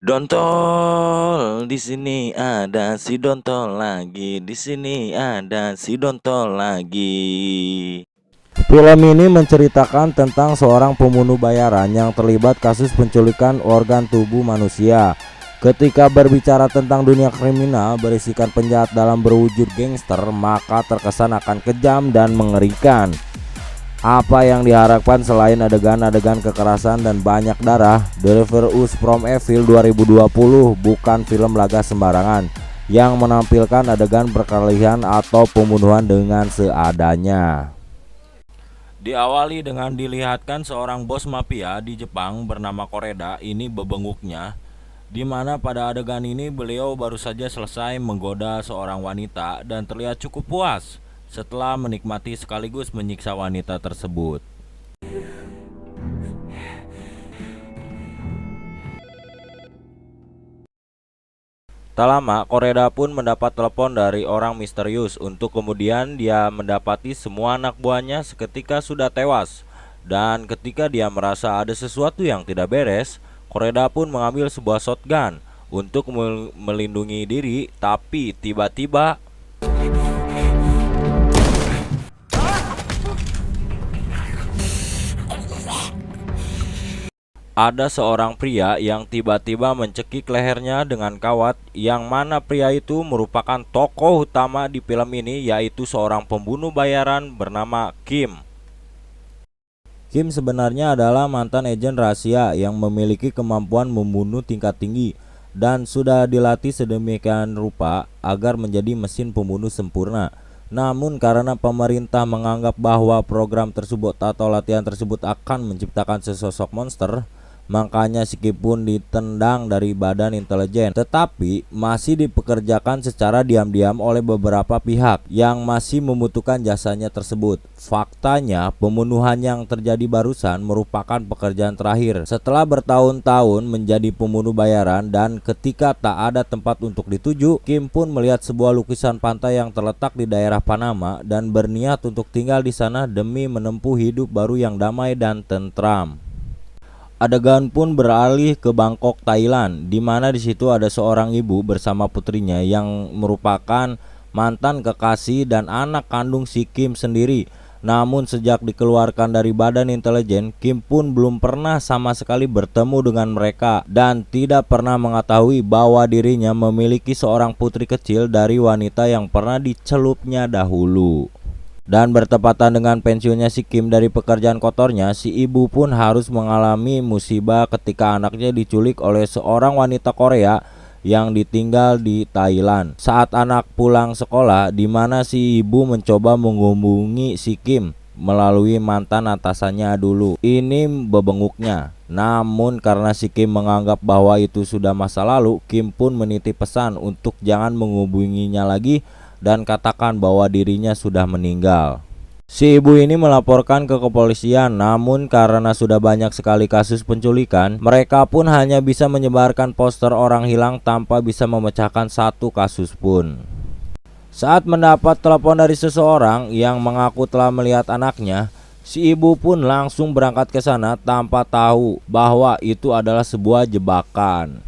Dontol, di sini ada si Dontol lagi. Di sini ada si Dontol lagi. Film ini menceritakan tentang seorang pembunuh bayaran yang terlibat kasus penculikan organ tubuh manusia. Ketika berbicara tentang dunia kriminal berisikan penjahat dalam berwujud gangster, maka terkesan akan kejam dan mengerikan. Apa yang diharapkan selain adegan-adegan kekerasan dan banyak darah, Deliver Us From Evil 2020 bukan film laga sembarangan yang menampilkan adegan perkelahian atau pembunuhan dengan seadanya. Diawali dengan dilihatkan seorang bos mafia di Jepang bernama Koreda ini bebenguknya, di mana pada adegan ini beliau baru saja selesai menggoda seorang wanita dan terlihat cukup puas setelah menikmati sekaligus menyiksa wanita tersebut. Tak lama, Koreda pun mendapat telepon dari orang misterius untuk kemudian dia mendapati semua anak buahnya seketika sudah tewas. Dan ketika dia merasa ada sesuatu yang tidak beres, Koreda pun mengambil sebuah shotgun untuk melindungi diri, tapi tiba-tiba ada seorang pria yang tiba-tiba mencekik lehernya dengan kawat, yang mana pria itu merupakan tokoh utama di film ini, yaitu seorang pembunuh bayaran bernama Kim. Kim sebenarnya adalah mantan agen rahasia yang memiliki kemampuan membunuh tingkat tinggi dan sudah dilatih sedemikian rupa agar menjadi mesin pembunuh sempurna. Namun karena pemerintah menganggap bahwa program tersebut atau latihan tersebut akan menciptakan sesosok monster, makanya si Kim pun ditendang dari badan intelijen, tetapi masih dipekerjakan secara diam-diam oleh beberapa pihak yang masih membutuhkan jasanya tersebut. Faktanya, pembunuhan yang terjadi barusan merupakan pekerjaan terakhir setelah bertahun-tahun menjadi pembunuh bayaran, dan ketika tak ada tempat untuk dituju, Kim pun melihat sebuah lukisan pantai yang terletak di daerah Panama dan berniat untuk tinggal di sana demi menempuh hidup baru yang damai dan tentram. Adegan pun beralih ke Bangkok, Thailand, di mana di situ ada seorang ibu bersama putrinya yang merupakan mantan kekasih dan anak kandung si Kim sendiri. Namun sejak dikeluarkan dari badan intelijen, Kim pun belum pernah sama sekali bertemu dengan mereka dan tidak pernah mengetahui bahwa dirinya memiliki seorang putri kecil dari wanita yang pernah dicelupnya dahulu. Dan bertepatan dengan pensiunnya si Kim dari pekerjaan kotornya, si ibu pun harus mengalami musibah ketika anaknya diculik oleh seorang wanita Korea yang ditinggal di Thailand. Saat anak pulang sekolah, di mana si ibu mencoba menghubungi si Kim melalui mantan atasannya dulu. Ini bebenguknya. Namun karena si Kim menganggap bahwa itu sudah masa lalu, Kim pun menitip pesan untuk jangan menghubunginya lagi dan katakan bahwa dirinya sudah meninggal. Si ibu ini melaporkan ke kepolisian, namun karena sudah banyak sekali kasus penculikan, mereka pun hanya bisa menyebarkan poster orang hilang tanpa bisa memecahkan satu kasus pun. Saat mendapat telepon dari seseorang yang mengaku telah melihat anaknya, si ibu pun langsung berangkat ke sana tanpa tahu bahwa itu adalah sebuah jebakan.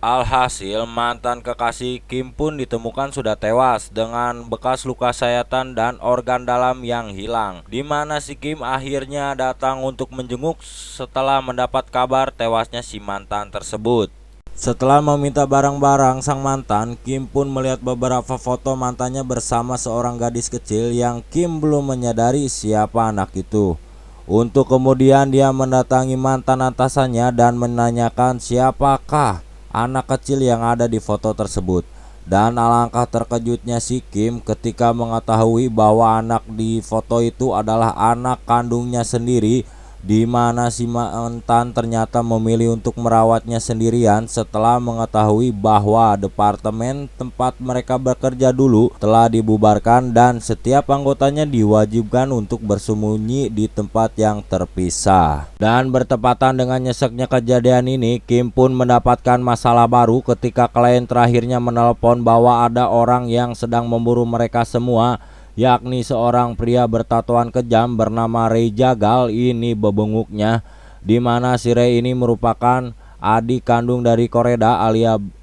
Alhasil, mantan kekasih Kim pun ditemukan sudah tewas dengan bekas luka sayatan dan organ dalam yang hilang, di mana si Kim akhirnya datang untuk menjenguk setelah mendapat kabar tewasnya si mantan tersebut. Setelah meminta barang-barang sang mantan, Kim pun melihat beberapa foto mantannya bersama seorang gadis kecil yang Kim belum menyadari siapa anak itu. Untuk kemudian dia mendatangi mantan atasannya dan menanyakan siapakah anak kecil yang ada di foto tersebut. Dan alangkah terkejutnya si Kim ketika mengetahui bahwa anak di foto itu adalah anak kandungnya sendiri, di mana si mantan ternyata memilih untuk merawatnya sendirian setelah mengetahui bahwa departemen tempat mereka bekerja dulu telah dibubarkan dan setiap anggotanya diwajibkan untuk bersembunyi di tempat yang terpisah. Dan bertepatan dengan nyeseknya kejadian ini, Kim pun mendapatkan masalah baru ketika klien terakhirnya menelpon bahwa ada orang yang sedang memburu mereka semua, yakni seorang pria bertatoan kejam bernama Ray Jagal. Ini bebenguknya, di mana si Ray ini merupakan adik kandung dari Koreda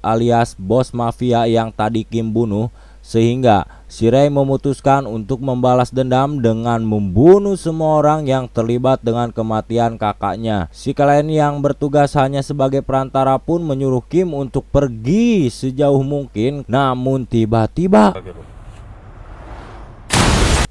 alias bos mafia yang tadi Kim bunuh, sehingga si Ray memutuskan untuk membalas dendam dengan membunuh semua orang yang terlibat dengan kematian kakaknya. Si klien yang bertugas hanya sebagai perantara pun menyuruh Kim untuk pergi sejauh mungkin, namun tiba-tiba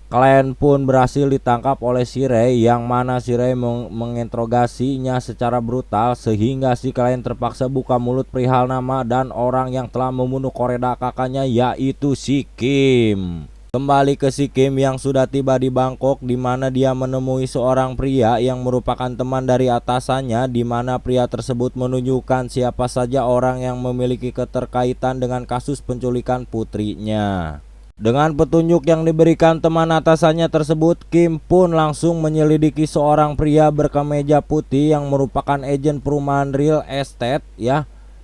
klien pun berhasil ditangkap oleh si Ray, yang mana si Ray menginterogasinya secara brutal sehingga si klien terpaksa buka mulut perihal nama dan orang yang telah membunuh Koreda kakaknya, yaitu si Kim. Kembali ke si Kim yang sudah tiba di Bangkok, di mana dia menemui seorang pria yang merupakan teman dari atasannya, di mana pria tersebut menunjukkan siapa saja orang yang memiliki keterkaitan dengan kasus penculikan putrinya. Dengan petunjuk yang diberikan teman atasannya tersebut, Kim pun langsung menyelidiki seorang pria berkemeja putih yang merupakan agen perumahan real estate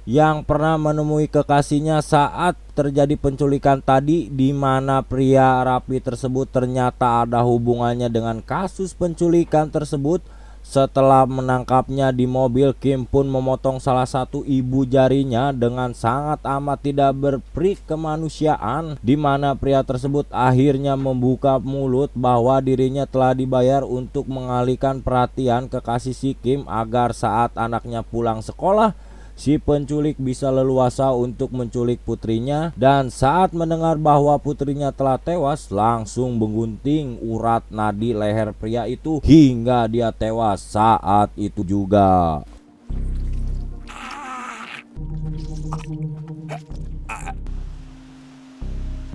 yang pernah menemui kekasihnya saat terjadi penculikan tadi, di mana pria rapi tersebut ternyata ada hubungannya dengan kasus penculikan tersebut. Setelah menangkapnya di mobil, Kim pun memotong salah satu ibu jarinya dengan sangat amat tidak berperi kemanusiaan, di mana pria tersebut akhirnya membuka mulut bahwa dirinya telah dibayar untuk mengalihkan perhatian kekasih si Kim agar saat anaknya pulang sekolah, si penculik bisa leluasa untuk menculik putrinya. Dan saat mendengar bahwa putrinya telah tewas, langsung menggunting urat nadi leher pria itu hingga dia tewas saat itu juga.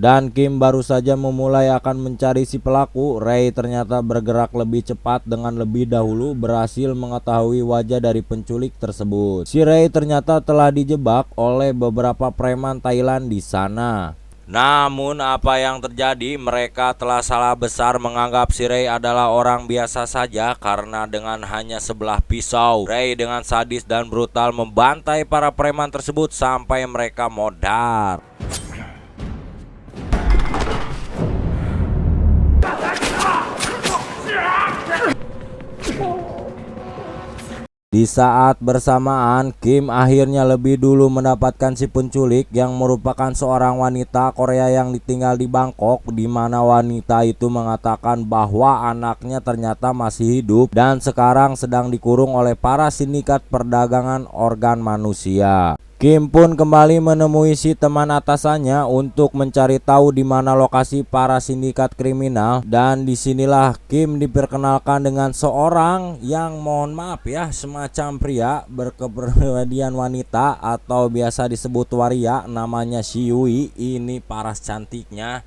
Dan Kim baru saja memulai akan mencari si pelaku, Ray ternyata bergerak lebih cepat dengan lebih dahulu berhasil mengetahui wajah dari penculik tersebut. Si Ray ternyata telah dijebak oleh beberapa preman Thailand di sana. Namun apa yang terjadi, mereka telah salah besar menganggap si Ray adalah orang biasa saja, karena dengan hanya sebelah pisau, Ray dengan sadis dan brutal membantai para preman tersebut sampai mereka modar. Di saat bersamaan, Kim akhirnya lebih dulu mendapatkan si penculik yang merupakan seorang wanita Korea yang ditinggal di Bangkok, di mana wanita itu mengatakan bahwa anaknya ternyata masih hidup dan sekarang sedang dikurung oleh para sindikat perdagangan organ manusia. Kim pun kembali menemui si teman atasannya untuk mencari tahu di mana lokasi para sindikat kriminal, dan disinilah Kim diperkenalkan dengan seorang yang mohon maaf semacam pria berkepribadian wanita atau biasa disebut waria, namanya si Yui. Ini paras cantiknya.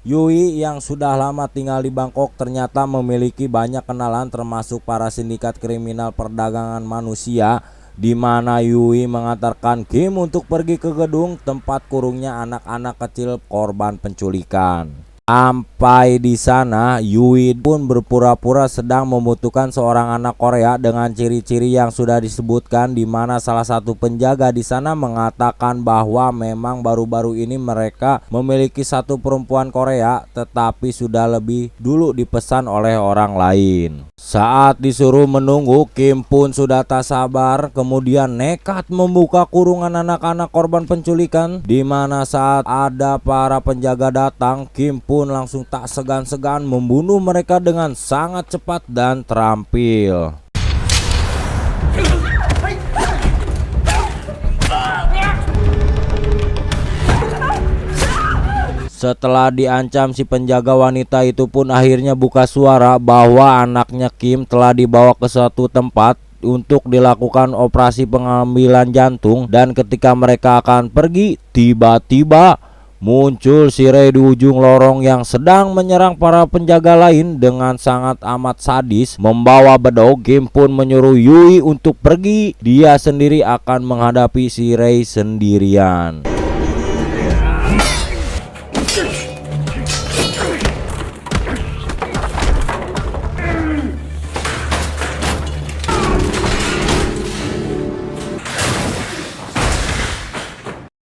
Yui yang sudah lama tinggal di Bangkok ternyata memiliki banyak kenalan termasuk para sindikat kriminal perdagangan manusia, di mana Yui mengantarkan Kim untuk pergi ke gedung tempat kurungnya anak-anak kecil korban penculikan. Sampai di sana, Yui pun berpura-pura sedang membutuhkan seorang anak Korea dengan ciri-ciri yang sudah disebutkan, di mana salah satu penjaga di sana mengatakan bahwa memang baru-baru ini mereka memiliki satu perempuan Korea, tetapi sudah lebih dulu dipesan oleh orang lain. Saat disuruh menunggu, Kim pun sudah tak sabar, kemudian nekat membuka kurungan anak-anak korban penculikan, di mana saat ada para penjaga datang, Kim pun langsung tak segan-segan membunuh mereka dengan sangat cepat dan terampil. Setelah diancam, si penjaga wanita itu pun akhirnya buka suara bahwa anaknya Kim telah dibawa ke suatu tempat untuk dilakukan operasi pengambilan jantung, dan ketika mereka akan pergi, tiba-tiba muncul si Ray di ujung lorong yang sedang menyerang para penjaga lain dengan sangat amat sadis. Membawa bedog, Kim pun menyuruh Yui untuk pergi. Dia sendiri akan menghadapi si Ray sendirian.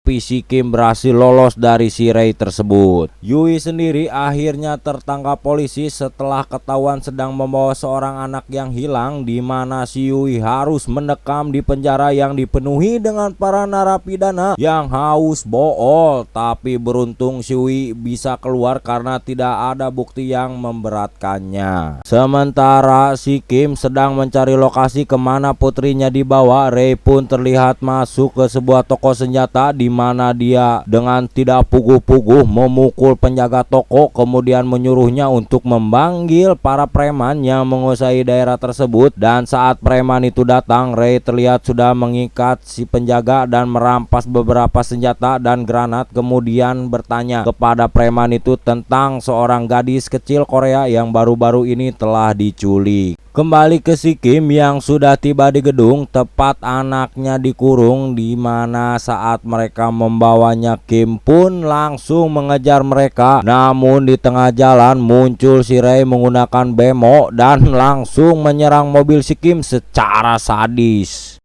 Tapi si Kim berhasil lolos dari si Ray tersebut. Yui sendiri akhirnya tertangkap polisi setelah ketahuan sedang membawa seorang anak yang hilang, di mana si Yui harus mendekam di penjara yang dipenuhi dengan para narapidana yang haus bool. Tapi beruntung si Yui bisa keluar karena tidak ada bukti yang memberatkannya. Sementara si Kim sedang mencari lokasi kemana putrinya dibawa, Ray pun terlihat masuk ke sebuah toko senjata, di mana dia dengan tidak puguh-puguh memukul penjaga toko, kemudian menyuruhnya untuk memanggil para preman yang menguasai daerah tersebut. Dan saat preman itu datang, Ray terlihat sudah mengikat si penjaga dan merampas beberapa senjata dan granat, kemudian bertanya kepada preman itu tentang seorang gadis kecil Korea yang baru-baru ini telah diculik. Kembali ke si Kim yang sudah tiba di gedung, tepat anaknya dikurung, di mana saat mereka membawanya, Kim pun langsung mengejar mereka. Namun di tengah jalan muncul si Ray menggunakan bemo dan langsung menyerang mobil si Kim secara sadis.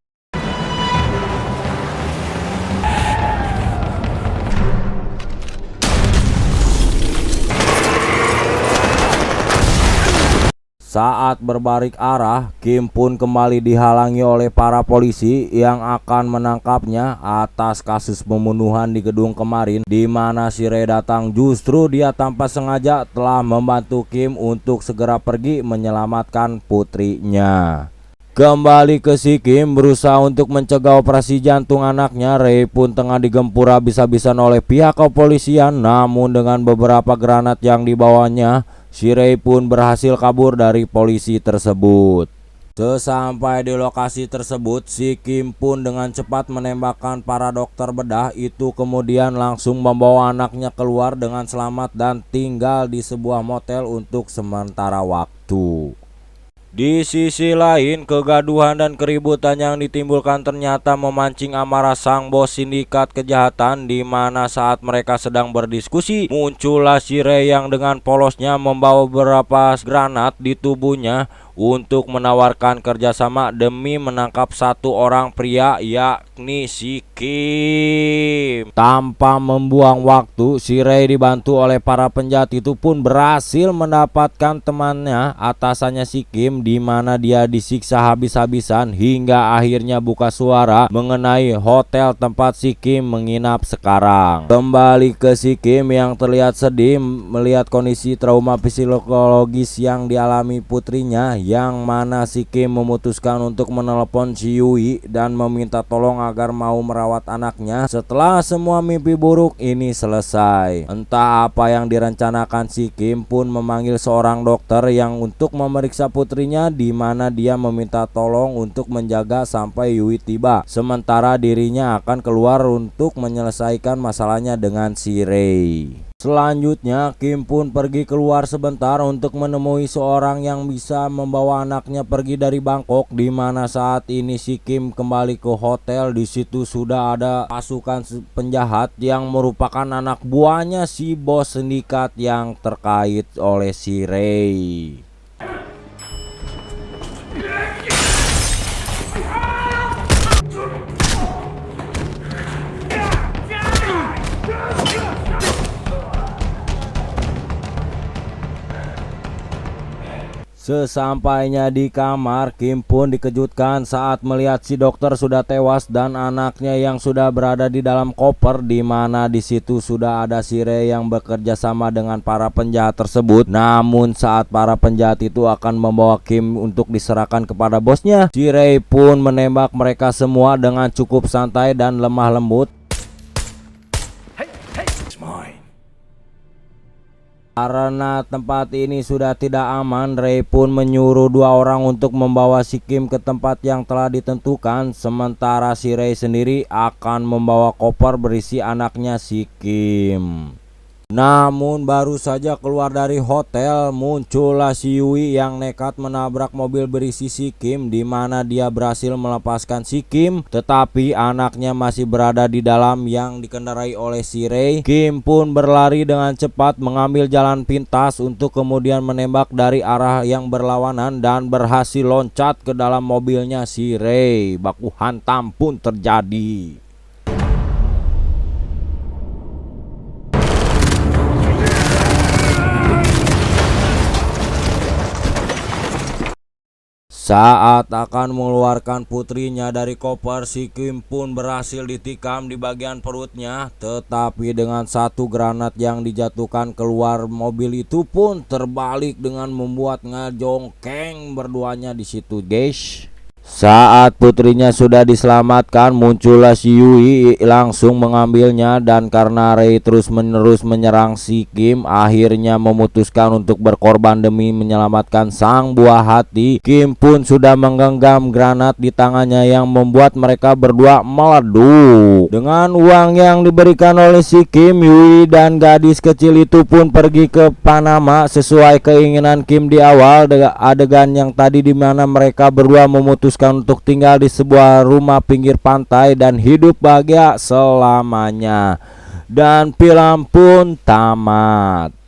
Saat berbalik arah, Kim pun kembali dihalangi oleh para polisi yang akan menangkapnya atas kasus pembunuhan di gedung kemarin, di mana si Ray datang justru dia tanpa sengaja telah membantu Kim untuk segera pergi menyelamatkan putrinya. Kembali ke si Kim berusaha untuk mencegah operasi jantung anaknya, Ray pun tengah digempur habis-habisan oleh pihak kepolisian. Namun dengan beberapa granat yang dibawanya, si Ray pun berhasil kabur dari polisi tersebut. Sesampai di lokasi tersebut, si Kim pun dengan cepat menembakkan para dokter bedah itu, kemudian langsung membawa anaknya keluar dengan selamat dan tinggal di sebuah motel untuk sementara waktu. Di sisi lain, kegaduhan dan keributan yang ditimbulkan ternyata memancing amarah sang bos sindikat kejahatan, di mana saat mereka sedang berdiskusi, muncullah si Ray yang dengan polosnya membawa beberapa granat di tubuhnya untuk menawarkan kerjasama demi menangkap satu orang pria, yakni si Kim. Tanpa membuang waktu, si Ray dibantu oleh para penjahat itu pun berhasil mendapatkan temannya, atasannya si Kim, di mana dia disiksa habis-habisan hingga akhirnya buka suara mengenai hotel tempat si Kim menginap sekarang. Kembali ke si Kim yang terlihat sedih melihat kondisi trauma psikologis yang dialami putrinya, yang mana si Kim memutuskan untuk menelepon si Yui dan meminta tolong agar mau merawat anaknya setelah semua mimpi buruk ini selesai. Entah apa yang direncanakan, si Kim pun memanggil seorang dokter yang untuk memeriksa putrinya, di mana dia meminta tolong untuk menjaga sampai Yui tiba, sementara dirinya akan keluar untuk menyelesaikan masalahnya dengan si Ray. Selanjutnya, Kim pun pergi keluar sebentar untuk menemui seorang yang bisa membawa anaknya pergi dari Bangkok, di mana saat ini si Kim kembali ke hotel. Di situ sudah ada pasukan penjahat yang merupakan anak buahnya si bos sindikat yang terkait oleh si Ray. Sesampainya di kamar, Kim pun dikejutkan saat melihat si dokter sudah tewas dan anaknya yang sudah berada di dalam koper, di mana di situ sudah ada si Ray yang bekerja sama dengan para penjahat tersebut. Namun saat para penjahat itu akan membawa Kim untuk diserahkan kepada bosnya, si Ray pun menembak mereka semua dengan cukup santai dan lemah lembut. Karena tempat ini sudah tidak aman, Ray pun menyuruh dua orang untuk membawa si Kim ke tempat yang telah ditentukan, sementara si Ray sendiri akan membawa koper berisi anaknya si Kim. Namun baru saja keluar dari hotel, muncullah si Yui yang nekat menabrak mobil berisi si Kim, di mana dia berhasil melepaskan si Kim, tetapi anaknya masih berada di dalam yang dikendarai oleh si Ray. Kim pun berlari dengan cepat mengambil jalan pintas untuk kemudian menembak dari arah yang berlawanan dan berhasil loncat ke dalam mobilnya si Ray. Baku hantam pun terjadi. Saat akan mengeluarkan putrinya dari koper, si Kim pun berhasil ditikam di bagian perutnya. Tetapi dengan satu granat yang dijatuhkan keluar mobil itu pun terbalik dengan membuat ngajongkeng berduanya di situ, guys. Saat putrinya sudah diselamatkan, muncullah si Yui langsung mengambilnya, dan karena Rei terus-menerus menyerang si Kim, akhirnya memutuskan untuk berkorban demi menyelamatkan sang buah hati. Kim pun sudah menggenggam granat di tangannya yang membuat mereka berdua meleduk. Dengan uang yang diberikan oleh si Kim, Yui dan gadis kecil itu pun pergi ke Panama sesuai keinginan Kim di awal. Adegan yang tadi dimana mereka berdua memutuskan untuk tinggal di sebuah rumah pinggir pantai dan hidup bahagia selamanya. Dan film pun tamat.